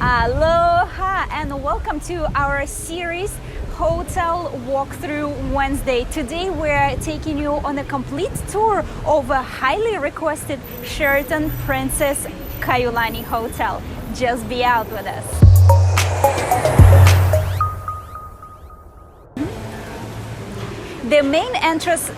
Aloha and welcome to our series Hotel Walkthrough Wednesday. Today we're taking you on a complete tour of a highly requested Sheraton Princess Kaiulani Hotel. Just be out with us. The main entrance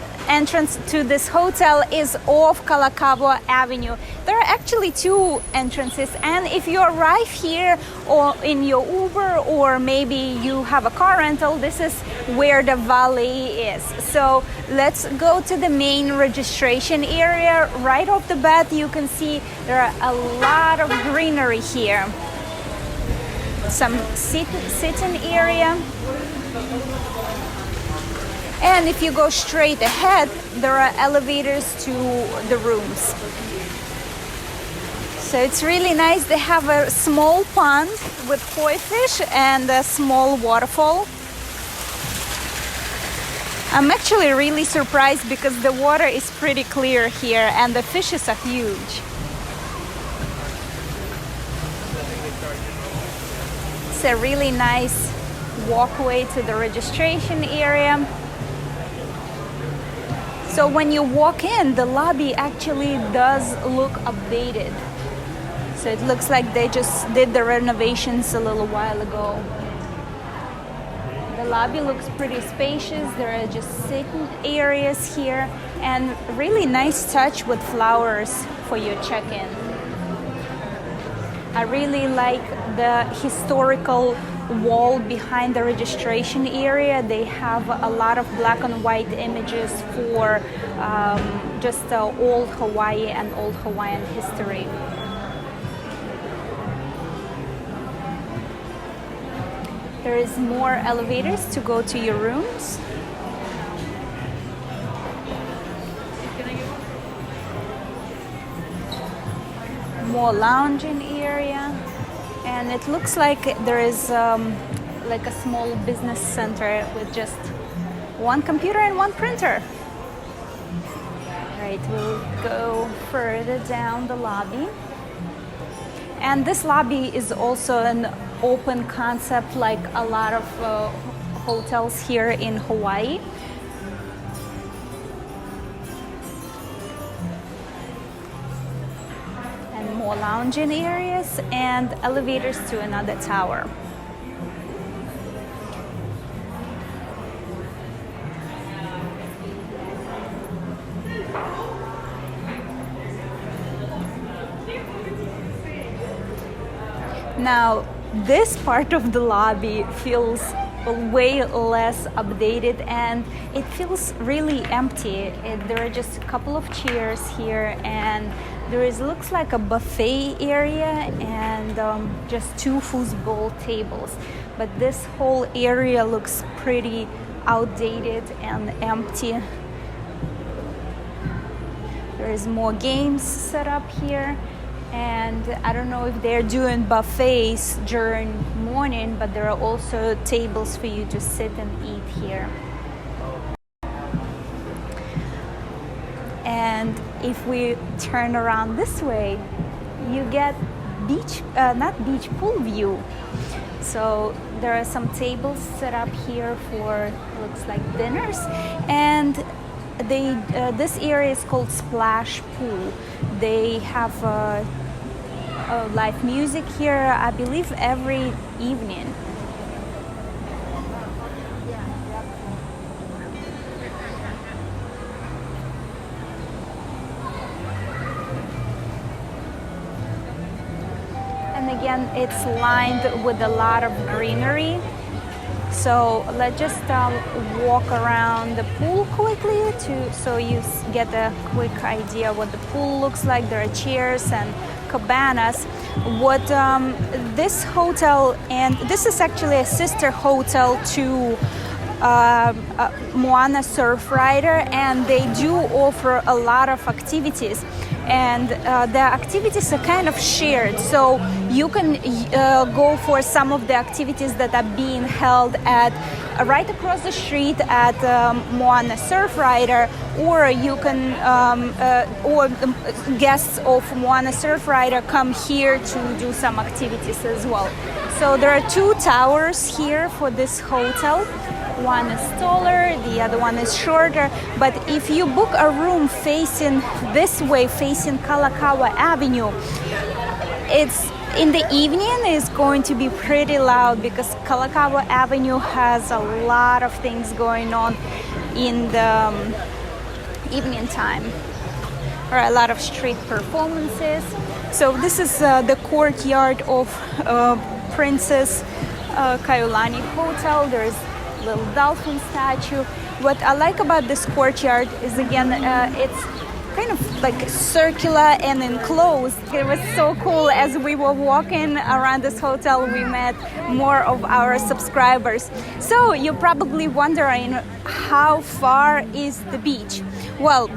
to this hotel is off Kalakaua Avenue. There are actually two entrances, and if you arrive here or in your Uber or maybe you have a car rental, this is where the valet is. So let's go to the main registration area. Right off the bat you can see there are a lot of greenery here. Some sitting area. And if you go straight ahead, there are elevators to the rooms. So it's really nice. They have a small pond with koi fish and a small waterfall. I'm actually really surprised because the water is pretty clear here and the fishes are huge. It's a really nice walkway to the registration area. So when you walk in, the lobby actually does look updated. So it looks like they just did the renovations a little while ago. The lobby looks pretty spacious. There are just sitting areas here and really nice touch with flowers for your check-in. I really like the historical wall behind the registration area. They have a lot of black and white images for just old Hawaii and old Hawaiian history. There is more elevators to go to your rooms. More lounging area. And it looks like there is like a small business center with just one computer and one printer. Right, we'll go further down the lobby. And this lobby is also an open concept like a lot of hotels here in Hawaii. More lounging areas and elevators to another tower. Now, this part of the lobby feels way less updated and it feels really empty. There are just a couple of chairs here and looks like a buffet area and just two foosball tables. But this whole area looks pretty outdated and empty. There is more games set up here. And I don't know if they're doing buffets during morning, but there are also tables for you to sit and eat here. And if we turn around this way, you get pool view. So there are some tables set up here for looks like dinners, and this area is called Splash Pool. They have live music here, I believe, every evening. And again, it's lined with a lot of greenery. So let's just walk around the pool quickly so you get a quick idea what the pool looks like. There are chairs and cabanas. What this hotel, and this is actually a sister hotel to Moana Surf Rider, and they do offer a lot of activities. and the activities are kind of shared. So you can go for some of the activities that are being held at right across the street at Moana Surf Rider, or you can, or guests of Moana Surf Rider come here to do some activities as well. So there are 2 towers here for this hotel. One is taller, the other one is shorter. But if you book a room facing this way, facing Kalakaua Avenue, it's in the evening is going to be pretty loud because Kalakaua Avenue has a lot of things going on in the evening time. There are a lot of street performances. So this is the courtyard of Princess Kaiulani Hotel. There's little dolphin statue. What I like about this courtyard is, again, it's kind of like circular and enclosed. It was so cool. As we were walking around this hotel, we met more of our subscribers. So you're probably wondering, how far is the beach? Well,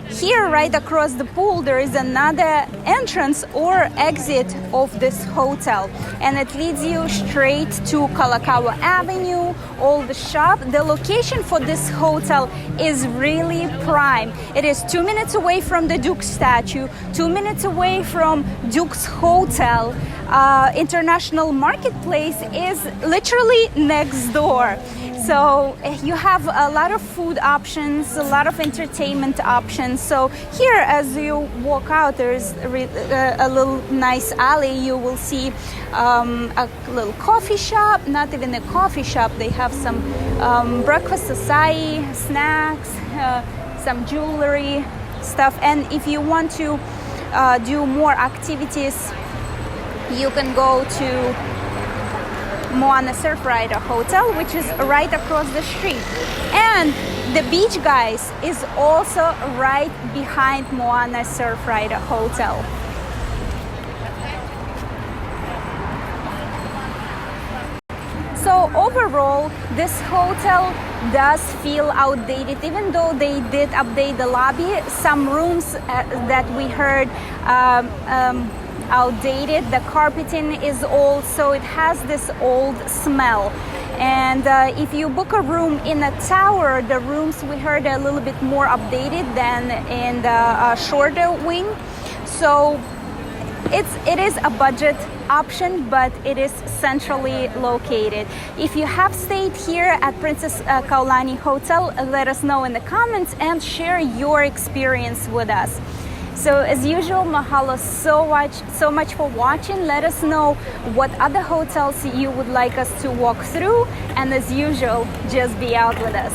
here right across the pool there is another entrance or exit of this hotel, and it leads you straight to Kalakaua Avenue, all the shop. The location for this hotel is really prime. It is 2 minutes away from the Duke statue, 2 minutes away from Duke's Hotel. International Marketplace is literally next door. So you have a lot of food options, a lot of entertainment options. So here, as you walk out, there's a little nice alley. You will see a little coffee shop, not even a coffee shop. They have some breakfast acai, snacks, some jewelry stuff. And if you want to do more activities, you can go to Moana Surf Rider Hotel, which is right across the street. And the beach, guys, is also right behind Moana Surf Rider Hotel. So overall, this hotel does feel outdated, even though they did update the lobby. Some rooms that we heard outdated. The carpeting is old, so it has this old smell. And if you book a room in a tower, the rooms we heard are a little bit more updated than in the shorter wing. So it is a budget option, but it is centrally located. If you have stayed here at Princess Kaiulani Hotel, let us know in the comments and share your experience with us. So as usual, mahalo so much for watching. Let us know what other hotels you would like us to walk through, and as usual, just be out with us.